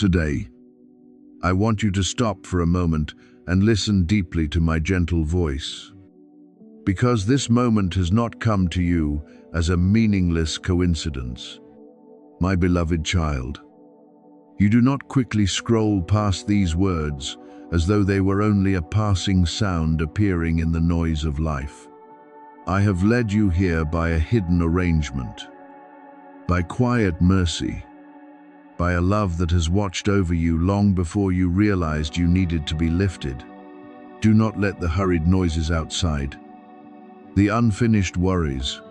Today, I want you to stop for a moment and listen deeply to my gentle voice. Because this moment has not come to you as a meaningless coincidence. My beloved child, you do not quickly scroll past these words as though they were only a passing sound appearing in the noise of life. I have led you here by a hidden arrangement, by quiet mercy, by a love that has watched over you long before you realized you needed to be lifted. Do not let the hurried noises outside, the unfinished worries,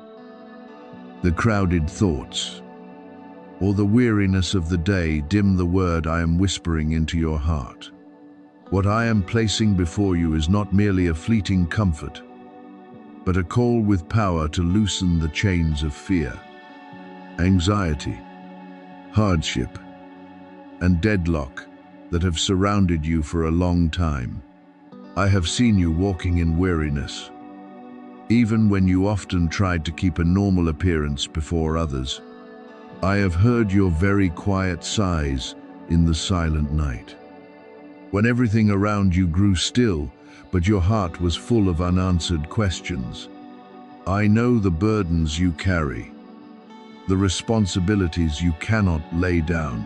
the crowded thoughts, or the weariness of the day dim the word I am whispering into your heart. What I am placing before you is not merely a fleeting comfort, but a call with power to loosen the chains of fear, anxiety, hardship, and deadlock that have surrounded you for a long time. I have seen you walking in weariness, even when you often tried to keep a normal appearance before others. I have heard your very quiet sighs in the silent night, when everything around you grew still, but your heart was full of unanswered questions. I know the burdens you carry, the responsibilities you cannot lay down,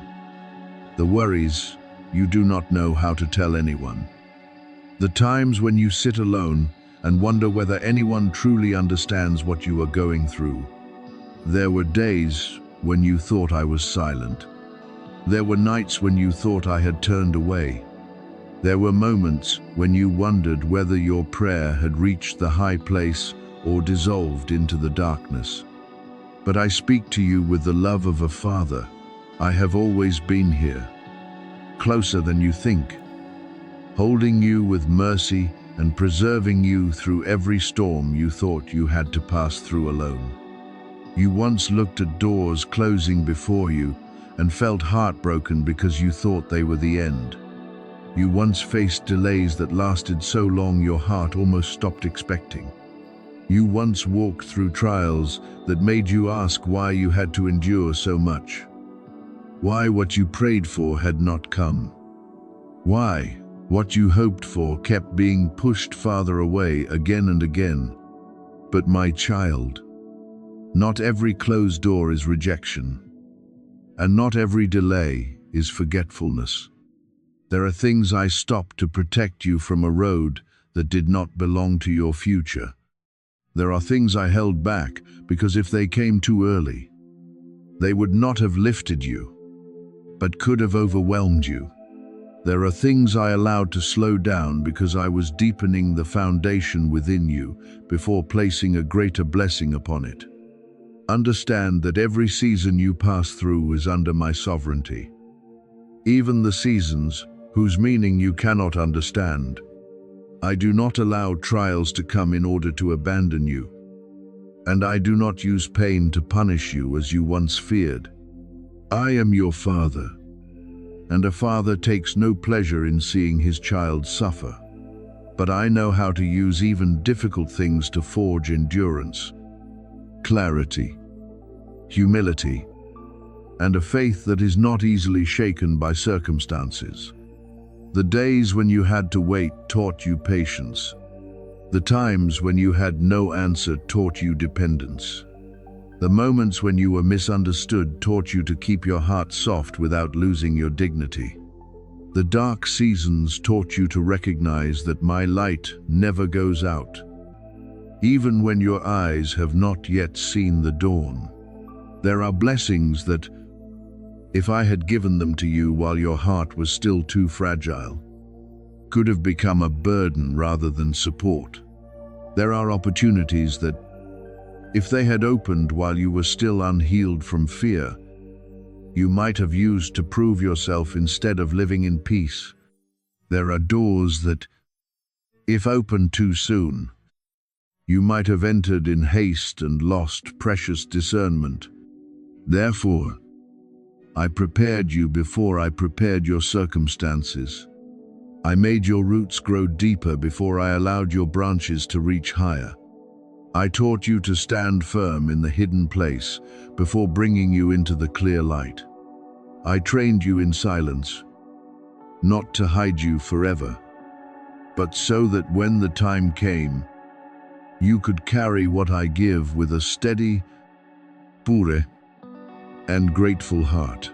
the worries you do not know how to tell anyone, the times when you sit alone and wonder whether anyone truly understands what you are going through. There were days when you thought I was silent. There were nights when you thought I had turned away. There were moments when you wondered whether your prayer had reached the high place or dissolved into the darkness. But I speak to you with the love of a father. I have always been here, closer than you think, holding you with mercy and preserving you through every storm you thought you had to pass through alone. You once looked at doors closing before you and felt heartbroken because you thought they were the end. You once faced delays that lasted so long your heart almost stopped expecting. You once walked through trials that made you ask why you had to endure so much. Why what you prayed for had not come. Why what you hoped for kept being pushed farther away again and again. But my child, not every closed door is rejection, and not every delay is forgetfulness. There are things I stopped to protect you from a road that did not belong to your future. There are things I held back because if they came too early, they would not have lifted you, but could have overwhelmed you. There are things I allowed to slow down because I was deepening the foundation within you before placing a greater blessing upon it. Understand that every season you pass through is under my sovereignty. Even the seasons whose meaning you cannot understand. I do not allow trials to come in order to abandon you. And I do not use pain to punish you as you once feared. I am your father, and a father takes no pleasure in seeing his child suffer. But I know how to use even difficult things to forge endurance, clarity, humility, and a faith that is not easily shaken by circumstances. The days when you had to wait taught you patience. The times when you had no answer taught you dependence. The moments when you were misunderstood taught you to keep your heart soft without losing your dignity. The dark seasons taught you to recognize that my light never goes out, even when your eyes have not yet seen the dawn. There are blessings that, if I had given them to you while your heart was still too fragile, could have become a burden rather than support. There are opportunities that, if they had opened while you were still unhealed from fear, you might have used to prove yourself instead of living in peace. There are doors that, if opened too soon, you might have entered in haste and lost precious discernment. Therefore, I prepared you before I prepared your circumstances. I made your roots grow deeper before I allowed your branches to reach higher. I taught you to stand firm in the hidden place before bringing you into the clear light. I trained you in silence, not to hide you forever, but so that when the time came, you could carry what I give with a steady, pure, and grateful heart.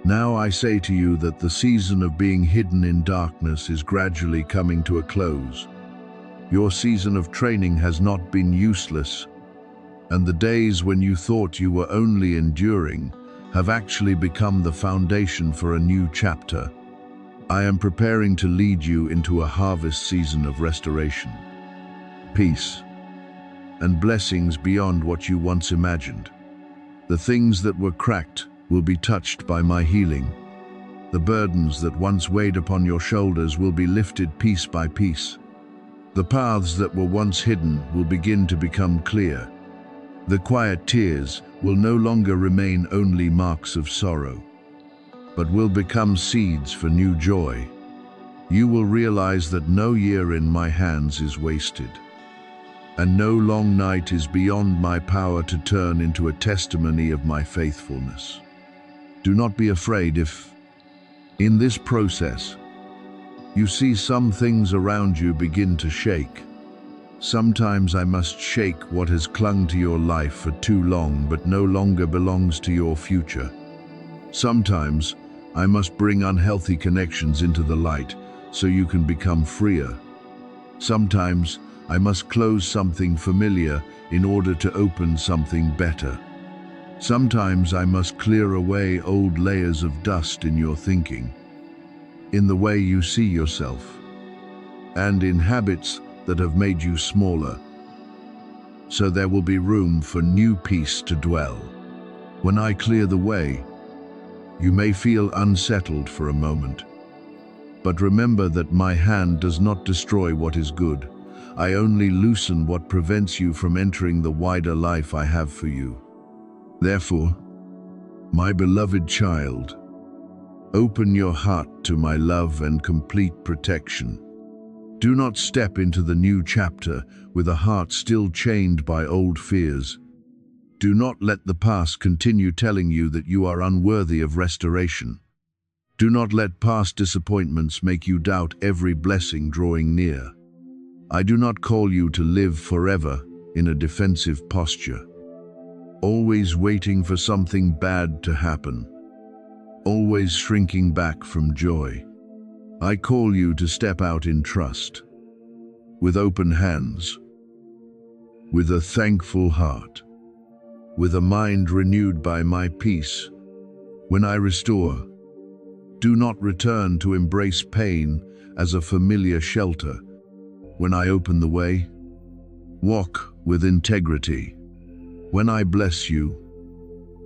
Now I say to you that the season of being hidden in darkness is gradually coming to a close. Your season of training has not been useless, and the days when you thought you were only enduring have actually become the foundation for a new chapter. I am preparing to lead you into a harvest season of restoration, peace, and blessings beyond what you once imagined. The things that were cracked will be touched by my healing. The burdens that once weighed upon your shoulders will be lifted piece by piece. The paths that were once hidden will begin to become clear. The quiet tears will no longer remain only marks of sorrow, but will become seeds for new joy. You will realize that no year in my hands is wasted, and no long night is beyond my power to turn into a testimony of my faithfulness. Do not be afraid if, in this process, you see some things around you begin to shake. Sometimes I must shake what has clung to your life for too long but no longer belongs to your future. Sometimes I must bring unhealthy connections into the light so you can become freer. Sometimes I must close something familiar in order to open something better. Sometimes I must clear away old layers of dust in your thinking, in the way you see yourself, and in habits that have made you smaller, so there will be room for new peace to dwell. When I clear the way, you may feel unsettled for a moment, but remember that my hand does not destroy what is good. I only loosen what prevents you from entering the wider life I have for you. Therefore, my beloved child, open your heart to my love and complete protection. Do not step into the new chapter with a heart still chained by old fears. Do not let the past continue telling you that you are unworthy of restoration. Do not let past disappointments make you doubt every blessing drawing near. I do not call you to live forever in a defensive posture, always waiting for something bad to happen, always shrinking back from joy. I call you to step out in trust, with open hands, with a thankful heart, with a mind renewed by my peace. When I restore, do not return to embrace pain as a familiar shelter. When I open the way, walk with integrity. When I bless you,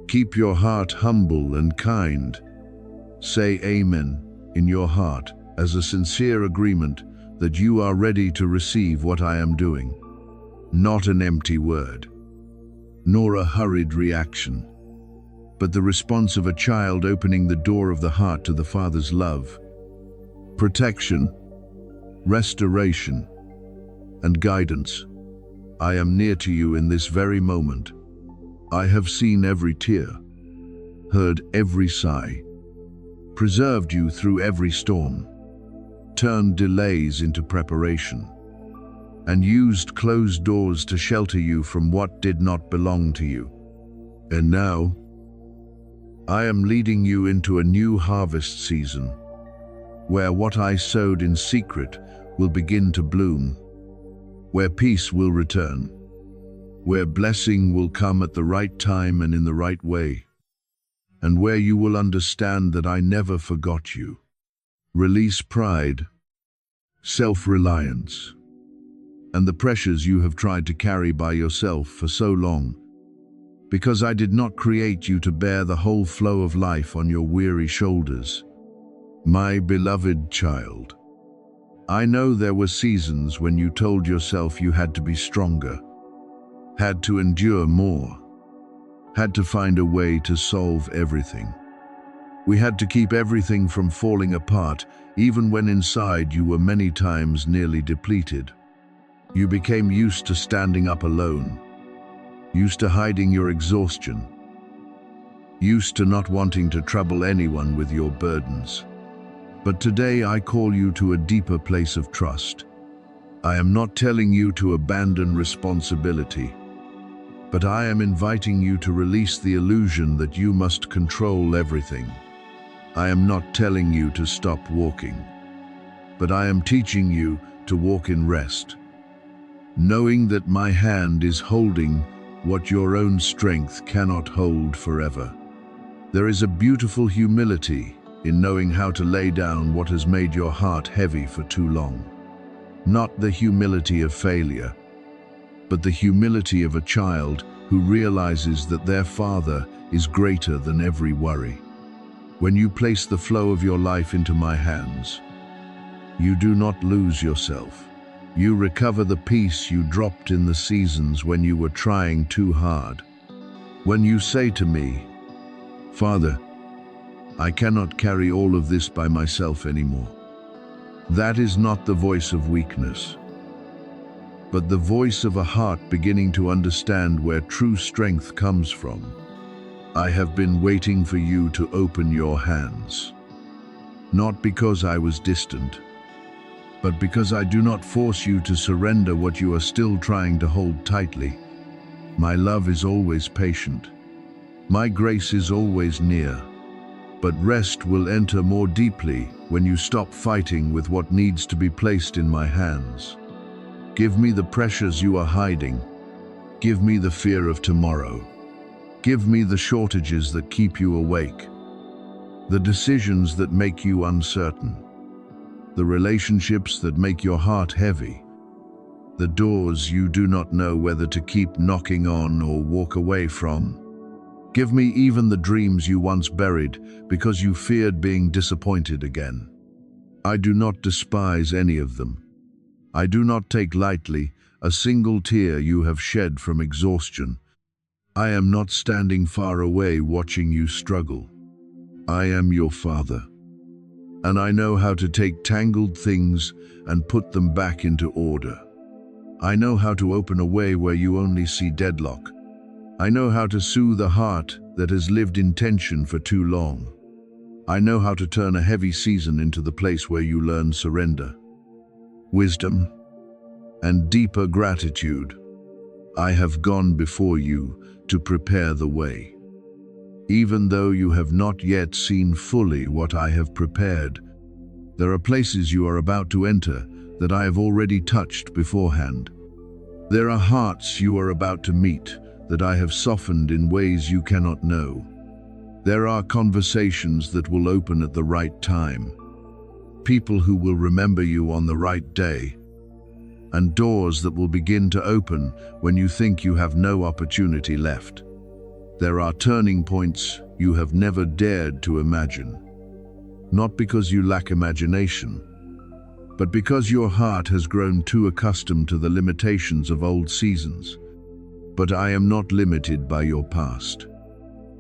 keep your heart humble and kind. Say Amen in your heart as a sincere agreement that you are ready to receive what I am doing. Not an empty word, nor a hurried reaction, but the response of a child opening the door of the heart to the Father's love, protection, restoration, and guidance. I am near to you in this very moment. I have seen every tear, heard every sigh, preserved you through every storm, turned delays into preparation, and used closed doors to shelter you from what did not belong to you. And now, I am leading you into a new harvest season, where what I sowed in secret will begin to bloom, where peace will return, where blessing will come at the right time and in the right way, and where you will understand that I never forgot you. Release pride, self-reliance, and the pressures you have tried to carry by yourself for so long, because I did not create you to bear the whole flow of life on your weary shoulders. My beloved child, I know there were seasons when you told yourself you had to be stronger, had to endure more, had to find a way to solve everything. We had to keep everything from falling apart, even when inside you were many times nearly depleted. You became used to standing up alone, used to hiding your exhaustion, used to not wanting to trouble anyone with your burdens. But today I call you to a deeper place of trust. I am not telling you to abandon responsibility, but I am inviting you to release the illusion that you must control everything. I am not telling you to stop walking, but I am teaching you to walk in rest, knowing that my hand is holding what your own strength cannot hold forever. There is a beautiful humility in knowing how to lay down what has made your heart heavy for too long. Not the humility of failure, but the humility of a child who realizes that their father is greater than every worry. When you place the flow of your life into my hands, you do not lose yourself. You recover the peace you dropped in the seasons when you were trying too hard. When you say to me, "Father, I cannot carry all of this by myself anymore," that is not the voice of weakness, but the voice of a heart beginning to understand where true strength comes from. I have been waiting for you to open your hands, not because I was distant, but because I do not force you to surrender what you are still trying to hold tightly. My love is always patient. My grace is always near. But rest will enter more deeply when you stop fighting with what needs to be placed in my hands. Give me the pressures you are hiding. Give me the fear of tomorrow. Give me the shortages that keep you awake, the decisions that make you uncertain, the relationships that make your heart heavy, the doors you do not know whether to keep knocking on or walk away from. Give me even the dreams you once buried because you feared being disappointed again. I do not despise any of them. I do not take lightly a single tear you have shed from exhaustion. I am not standing far away watching you struggle. I am your Father, and I know how to take tangled things and put them back into order. I know how to open a way where you only see deadlock. I know how to soothe a heart that has lived in tension for too long. I know how to turn a heavy season into the place where you learn surrender, wisdom, and deeper gratitude. I have gone before you to prepare the way. Even though you have not yet seen fully what I have prepared, there are places you are about to enter that I have already touched beforehand. There are hearts you are about to meet that I have softened in ways you cannot know. There are conversations that will open at the right time, people who will remember you on the right day, and doors that will begin to open when you think you have no opportunity left. There are turning points you have never dared to imagine, not because you lack imagination, but because your heart has grown too accustomed to the limitations of old seasons. But I am not limited by your past.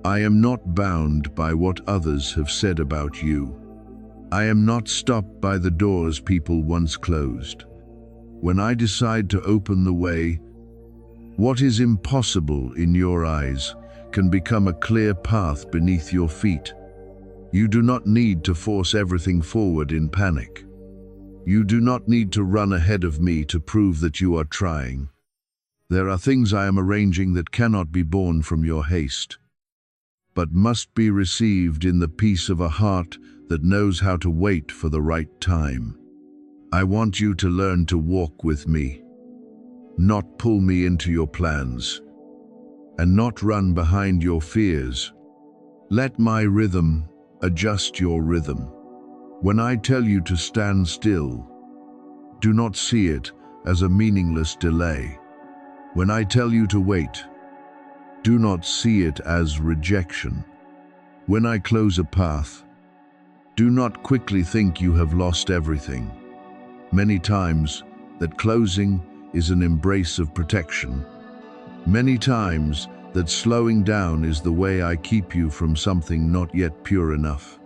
I am not bound by what others have said about you. I am not stopped by the doors people once closed. When I decide to open the way, what is impossible in your eyes can become a clear path beneath your feet. You do not need to force everything forward in panic. You do not need to run ahead of me to prove that you are trying. There are things I am arranging that cannot be born from your haste, but must be received in the peace of a heart that knows how to wait for the right time. I want you to learn to walk with me, not pull me into your plans, and not run behind your fears. Let my rhythm adjust your rhythm. When I tell you to stand still, do not see it as a meaningless delay. When I tell you to wait, do not see it as rejection. When I close a path, do not quickly think you have lost everything. Many times, that closing is an embrace of protection. Many times, that slowing down is the way I keep you from something not yet pure enough,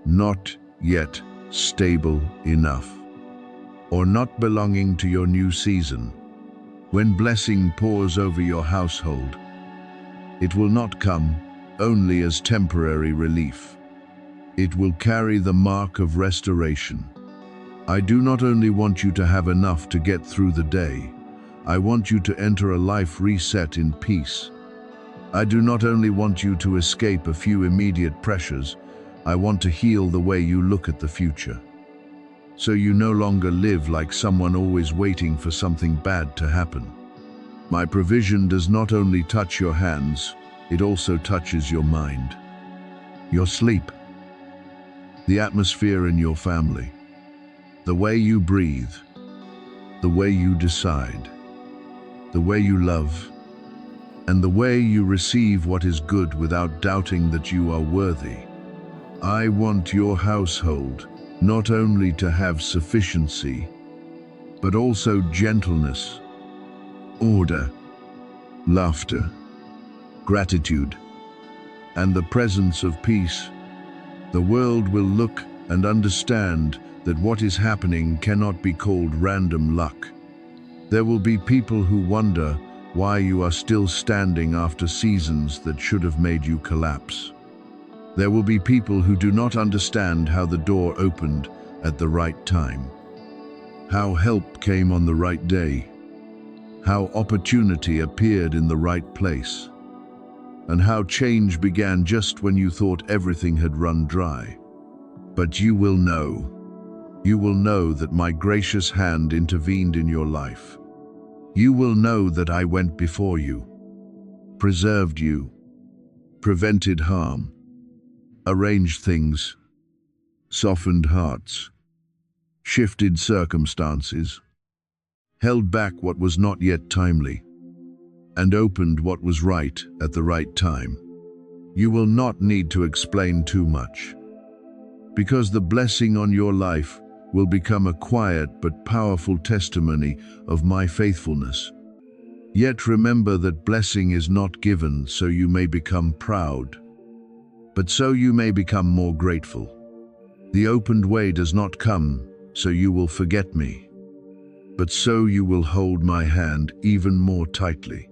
not yet stable enough, or not belonging to your new season. When blessing pours over your household, it will not come only as temporary relief. It will carry the mark of restoration. I do not only want you to have enough to get through the day, I want you to enter a life reset in peace. I do not only want you to escape a few immediate pressures, I want to heal the way you look at the future. So you no longer live like someone always waiting for something bad to happen. My provision does not only touch your hands, it also touches your mind, your sleep, the atmosphere in your family, the way you breathe, the way you decide, the way you love, and the way you receive what is good without doubting that you are worthy. I want your household not only to have sufficiency, but also gentleness, order, laughter, gratitude, and the presence of peace. The world will look and understand that what is happening cannot be called random luck. There will be people who wonder why you are still standing after seasons that should have made you collapse. There will be people who do not understand how the door opened at the right time, how help came on the right day, how opportunity appeared in the right place, and how change began just when you thought everything had run dry. But you will know that my gracious hand intervened in your life. You will know that I went before you, preserved you, prevented harm, arranged things, softened hearts, shifted circumstances, held back what was not yet timely, and opened what was right at the right time. You will not need to explain too much, because the blessing on your life will become a quiet but powerful testimony of my faithfulness. Yet remember that blessing is not given so you may become proud, but so you may become more grateful. The opened way does not come so you will forget me, but so you will hold my hand even more tightly.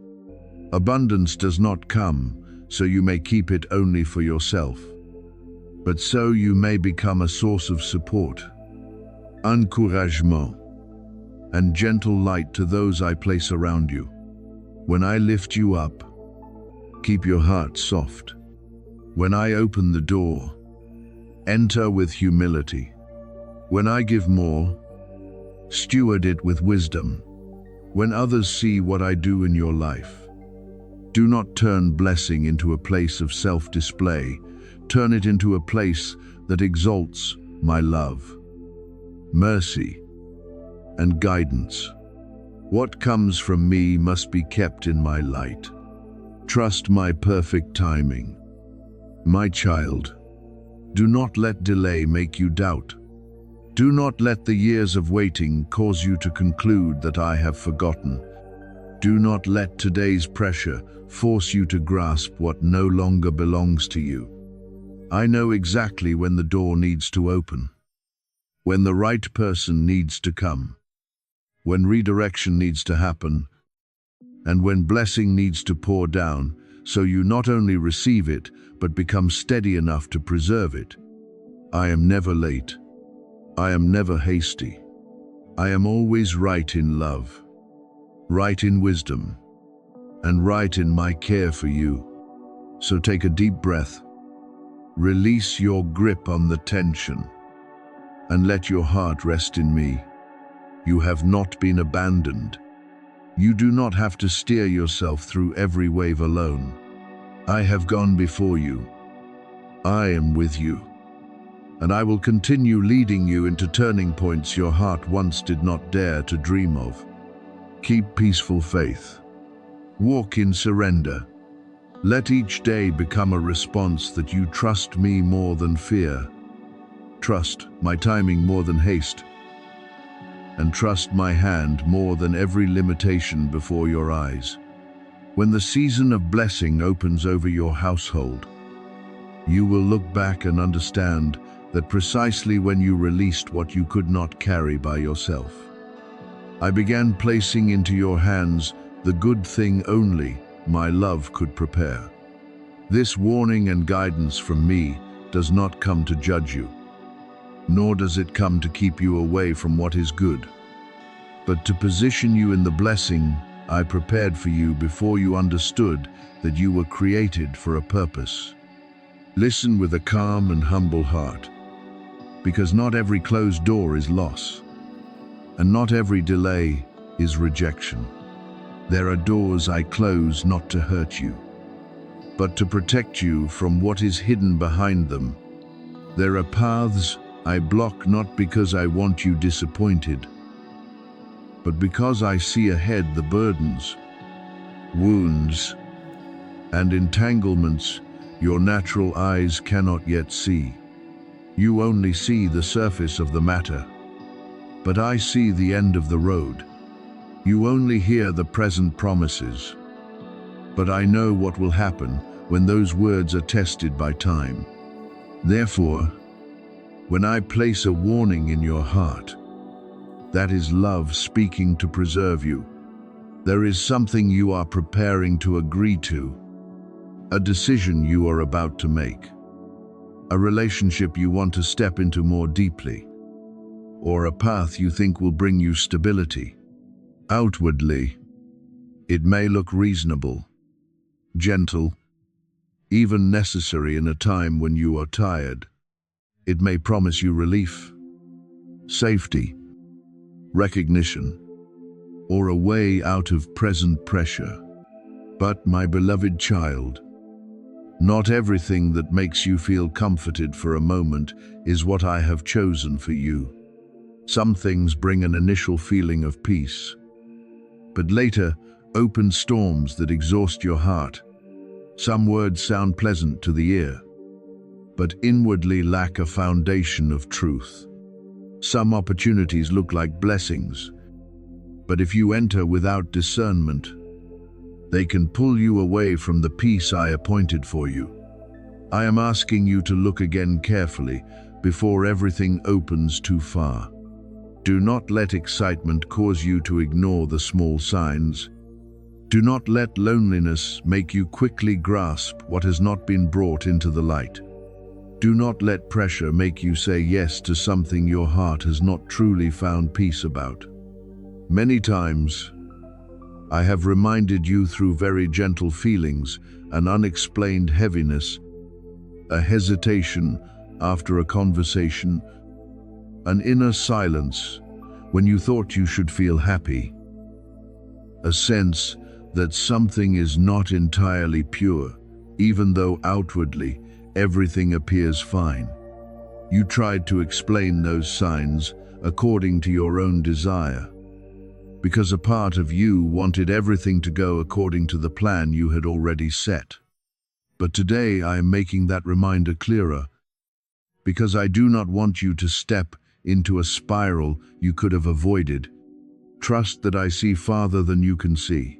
Abundance does not come so you may keep it only for yourself, but so you may become a source of support, encouragement, and gentle light to those I place around you. When I lift you up, keep your heart soft. When I open the door, enter with humility. When I give more, steward it with wisdom. When others see what I do in your life, do not turn blessing into a place of self-display. Turn it into a place that exalts my love, mercy, and guidance. What comes from me must be kept in my light. Trust my perfect timing. My child, do not let delay make you doubt. Do not let the years of waiting cause you to conclude that I have forgotten. Do not let today's pressure force you to grasp what no longer belongs to you. I know exactly when the door needs to open, when the right person needs to come, when redirection needs to happen, and when blessing needs to pour down, so you not only receive it, but become steady enough to preserve it. I am never late. I am never hasty. I am always right in love, right in wisdom, and right in my care for you. So take a deep breath, release your grip on the tension, and let your heart rest in me. You have not been abandoned. You do not have to steer yourself through every wave alone. I have gone before you. I am with you, and I will continue leading you into turning points your heart once did not dare to dream of. Keep peaceful faith. Walk in surrender. Let each day become a response that you trust me more than fear. Trust my timing more than haste, and trust my hand more than every limitation before your eyes. When the season of blessing opens over your household, you will look back and understand that precisely when you released what you could not carry by yourself, I began placing into your hands the good thing only my love could prepare. This warning and guidance from me does not come to judge you, nor does it come to keep you away from what is good, but to position you in the blessing I prepared for you before you understood that you were created for a purpose. Listen with a calm and humble heart, because not every closed door is loss, and not every delay is rejection. There are doors I close not to hurt you, but to protect you from what is hidden behind them. There are paths I block not because I want you disappointed, but because I see ahead the burdens, wounds, and entanglements your natural eyes cannot yet see. You only see the surface of the matter, but I see the end of the road. You only hear the present promises, but I know what will happen when those words are tested by time. Therefore, when I place a warning in your heart, that is love speaking to preserve you. There is something you are preparing to agree to, a decision you are about to make, a relationship you want to step into more deeply, or a path you think will bring you stability. Outwardly, it may look reasonable, gentle, even necessary in a time when you are tired. It may promise you relief, safety, recognition, or a way out of present pressure. But, my beloved child, not everything that makes you feel comforted for a moment is what I have chosen for you. Some things bring an initial feeling of peace, but later open storms that exhaust your heart. Some words sound pleasant to the ear, but inwardly lack a foundation of truth. Some opportunities look like blessings, but if you enter without discernment, they can pull you away from the peace I appointed for you. I am asking you to look again carefully before everything opens too far. Do not let excitement cause you to ignore the small signs. Do not let loneliness make you quickly grasp what has not been brought into the light. Do not let pressure make you say yes to something your heart has not truly found peace about. Many times, I have reminded you through very gentle feelings, an unexplained heaviness, a hesitation after a conversation, an inner silence when you thought you should feel happy, a sense that something is not entirely pure, even though outwardly everything appears fine. You tried to explain those signs according to your own desire, because a part of you wanted everything to go according to the plan you had already set. But today I am making that reminder clearer, because I do not want you to step into a spiral you could have avoided. Trust that I see farther than you can see.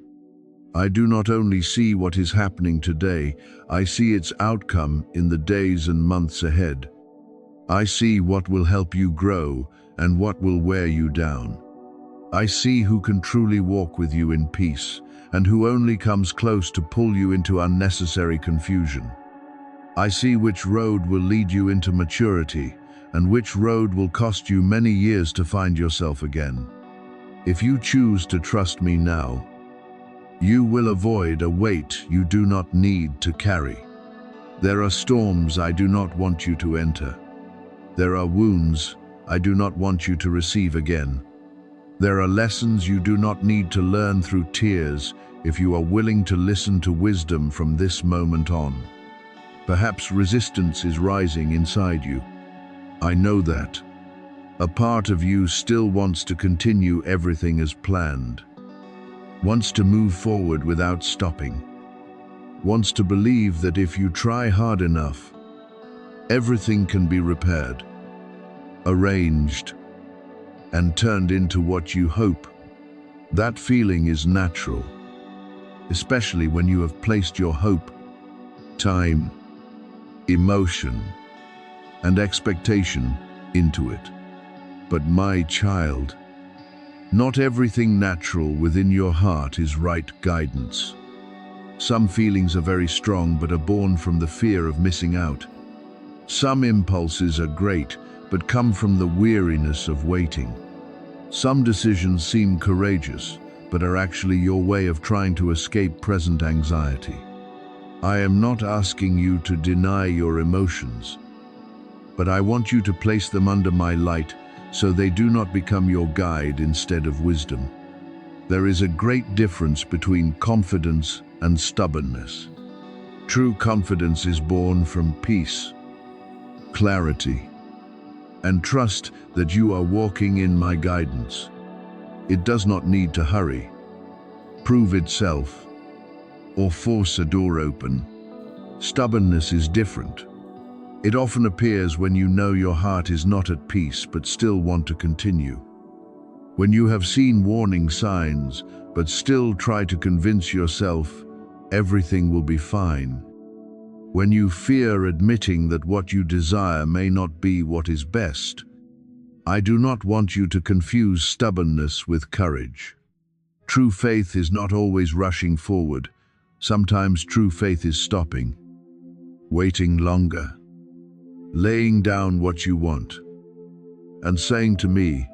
I do not only see what is happening today, I see its outcome in the days and months ahead. I see what will help you grow and what will wear you down. I see who can truly walk with you in peace and who only comes close to pull you into unnecessary confusion. I see which road will lead you into maturity and which road will cost you many years to find yourself again. If you choose to trust me now, you will avoid a weight you do not need to carry. There are storms I do not want you to enter. There are wounds I do not want you to receive again. There are lessons you do not need to learn through tears if you are willing to listen to wisdom from this moment on. Perhaps resistance is rising inside you. I know that. A part of you still wants to continue everything as planned, wants to move forward without stopping, wants to believe that if you try hard enough, everything can be repaired, arranged, and turned into what you hope. That feeling is natural, especially when you have placed your hope, time, emotion, and expectation into it. But my child, not everything natural within your heart is right guidance. Some feelings are very strong but are born from the fear of missing out. Some impulses are great but come from the weariness of waiting. Some decisions seem courageous but are actually your way of trying to escape present anxiety. I am not asking you to deny your emotions, but I want you to place them under my light so they do not become your guide instead of wisdom. There is a great difference between confidence and stubbornness. True confidence is born from peace, clarity, and trust that you are walking in my guidance. It does not need to hurry, prove itself, or force a door open. Stubbornness is different. It often appears when you know your heart is not at peace but still want to continue. When you have seen warning signs but still try to convince yourself everything will be fine. When you fear admitting that what you desire may not be what is best. I do not want you to confuse stubbornness with courage. True faith is not always rushing forward. Sometimes true faith is stopping, waiting longer, laying down what you want, and saying to me,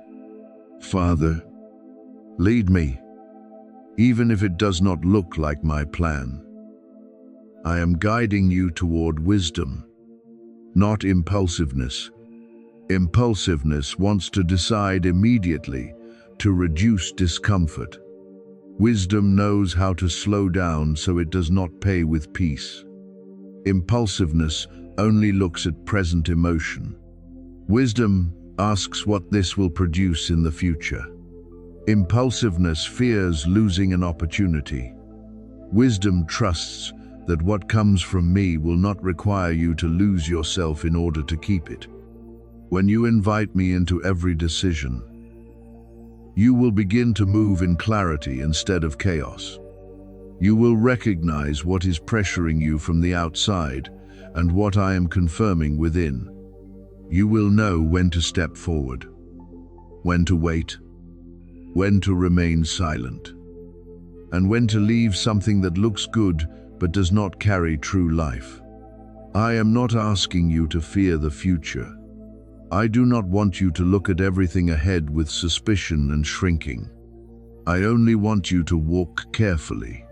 Father, lead me, even if it does not look like my plan. I am guiding you toward wisdom, not impulsiveness. Impulsiveness wants to decide immediately to reduce discomfort. Wisdom knows how to slow down so it does not pay with peace. Impulsiveness only looks at present emotion. Wisdom asks what this will produce in the future. Impulsiveness fears losing an opportunity. Wisdom trusts that what comes from me will not require you to lose yourself in order to keep it. When you invite me into every decision, you will begin to move in clarity instead of chaos. You will recognize what is pressuring you from the outside and what I am confirming within. You will know when to step forward, when to wait, when to remain silent, and when to leave something that looks good but does not carry true life. I am not asking you to fear the future. I do not want you to look at everything ahead with suspicion and shrinking. I only want you to walk carefully,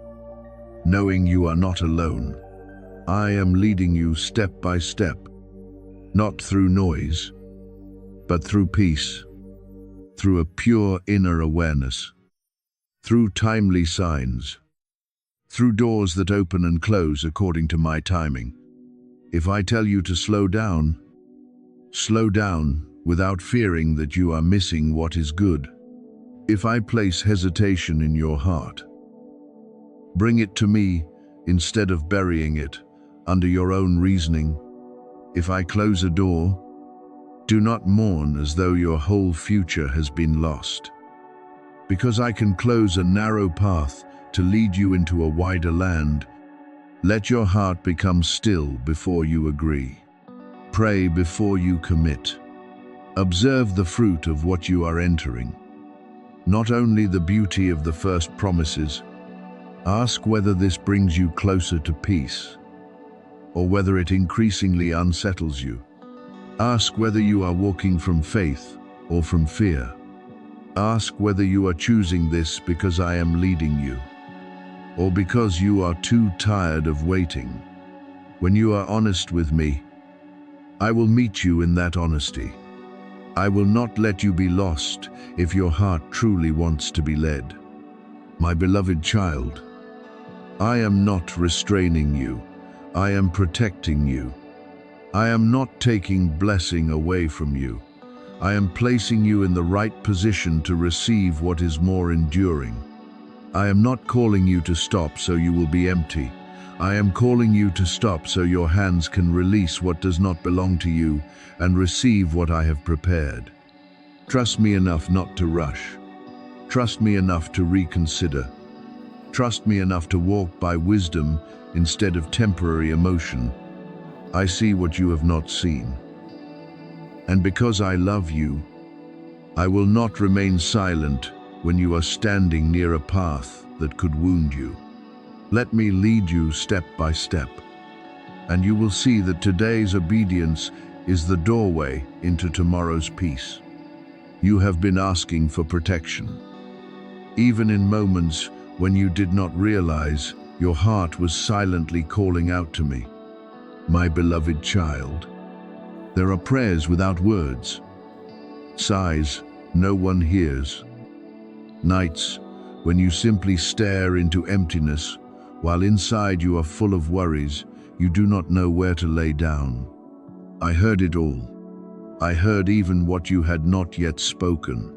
knowing you are not alone. I am leading you step by step, not through noise, but through peace, through a pure inner awareness, through timely signs, through doors that open and close according to my timing. If I tell you to slow down without fearing that you are missing what is good. If I place hesitation in your heart, bring it to me instead of burying it under your own reasoning. If I close a door, do not mourn as though your whole future has been lost. Because I can close a narrow path to lead you into a wider land, let your heart become still before you agree. Pray before you commit. Observe the fruit of what you are entering, not only the beauty of the first promises. Ask whether this brings you closer to peace, or whether it increasingly unsettles you. Ask whether you are walking from faith or from fear. Ask whether you are choosing this because I am leading you, or because you are too tired of waiting. When you are honest with me, I will meet you in that honesty. I will not let you be lost if your heart truly wants to be led. My beloved child, I am not restraining you. I am protecting you. I am not taking blessing away from you. I am placing you in the right position to receive what is more enduring. I am not calling you to stop so you will be empty. I am calling you to stop so your hands can release what does not belong to you and receive what I have prepared. Trust me enough not to rush. Trust me enough to reconsider. Trust me enough to walk by wisdom instead of temporary emotion. I see what you have not seen. And because I love you, I will not remain silent when you are standing near a path that could wound you. Let me lead you step by step, and you will see that today's obedience is the doorway into tomorrow's peace. You have been asking for protection. Even in moments when you did not realize, your heart was silently calling out to me. My beloved child, there are prayers without words, sighs no one hears, nights when you simply stare into emptiness, while inside you are full of worries you do not know where to lay down. I heard it all. I heard even what you had not yet spoken.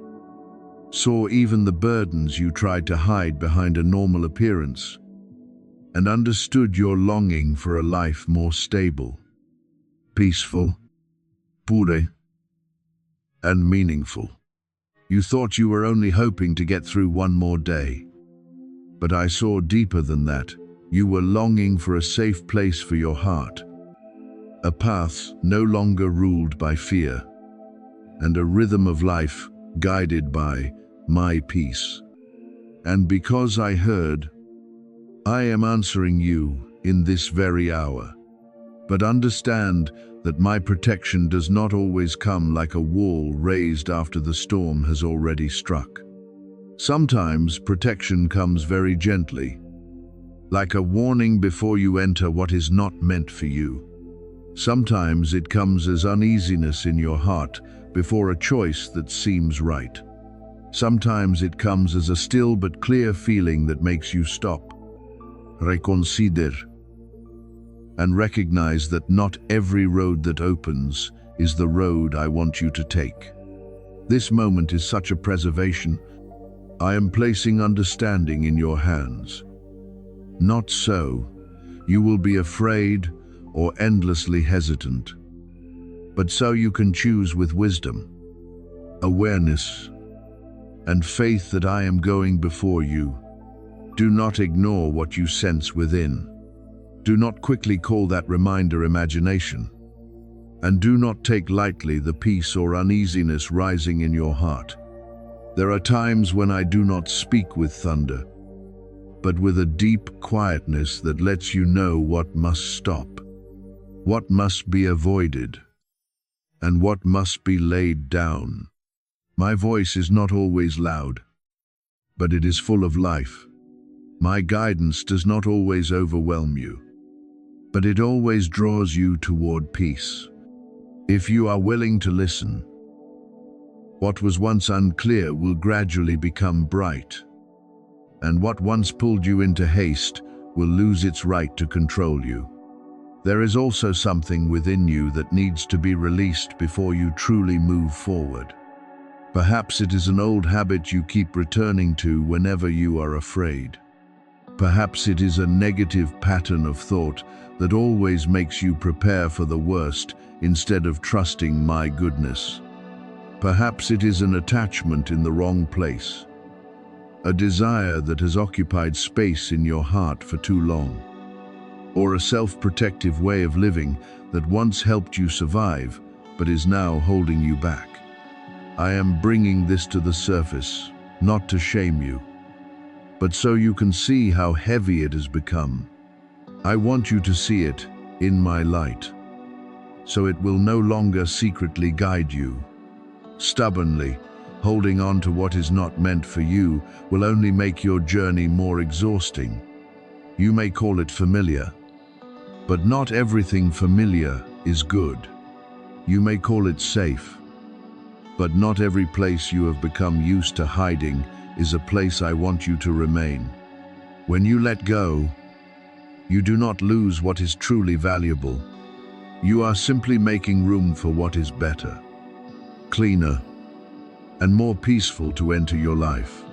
Saw even the burdens you tried to hide behind a normal appearance, and understood your longing for a life more stable, peaceful, pure, and meaningful. You thought you were only hoping to get through one more day. But I saw deeper than that. You were longing for a safe place for your heart, a path no longer ruled by fear, and a rhythm of life guided by my peace. And because I heard, I am answering you in this very hour. But understand that my protection does not always come like a wall raised after the storm has already struck. Sometimes protection comes very gently, like a warning before you enter what is not meant for you. Sometimes it comes as uneasiness in your heart before a choice that seems right. Sometimes it comes as a still but clear feeling that makes you stop, reconsider, and recognize that not every road that opens is the road I want you to take. This moment is such a preservation. I am placing understanding in your hands. Not so, you will be afraid or endlessly hesitant, but so you can choose with wisdom, awareness, and faith that I am going before you. Do not ignore what you sense within. Do not quickly call that reminder imagination. And do not take lightly the peace or uneasiness rising in your heart. There are times when I do not speak with thunder, but with a deep quietness that lets you know what must stop, what must be avoided, and what must be laid down. My voice is not always loud, but it is full of life. My guidance does not always overwhelm you, but it always draws you toward peace. If you are willing to listen, what was once unclear will gradually become bright, and what once pulled you into haste will lose its right to control you. There is also something within you that needs to be released before you truly move forward. Perhaps it is an old habit you keep returning to whenever you are afraid. Perhaps it is a negative pattern of thought that always makes you prepare for the worst instead of trusting my goodness. Perhaps it is an attachment in the wrong place, a desire that has occupied space in your heart for too long, or a self-protective way of living that once helped you survive but is now holding you back. I am bringing this to the surface, not to shame you, but so you can see how heavy it has become. I want you to see it in my light, so it will no longer secretly guide you. Stubbornly holding on to what is not meant for you will only make your journey more exhausting. You may call it familiar, but not everything familiar is good. You may call it safe, but not every place you have become used to hiding is a place I want you to remain. When you let go, you do not lose what is truly valuable. You are simply making room for what is better, cleaner, and more peaceful to enter your life.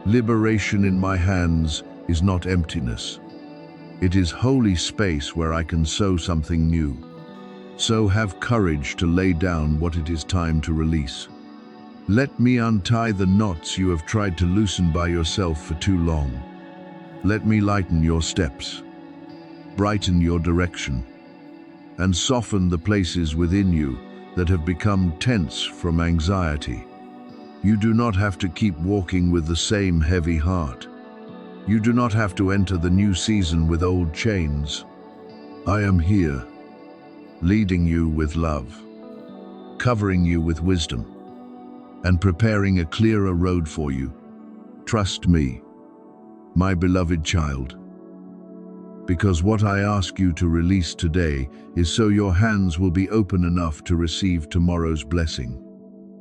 Liberation in my hands is not emptiness. It is holy space where I can sow something new. So have courage to lay down what it is time to release. Let me untie the knots you have tried to loosen by yourself for too long. Let me lighten your steps, brighten your direction, and soften the places within you that have become tense from anxiety. You do not have to keep walking with the same heavy heart. You do not have to enter the new season with old chains. I am here, leading you with love, covering you with wisdom, and preparing a clearer road for you. Trust me, my beloved child, because what I ask you to release today is so your hands will be open enough to receive tomorrow's blessing.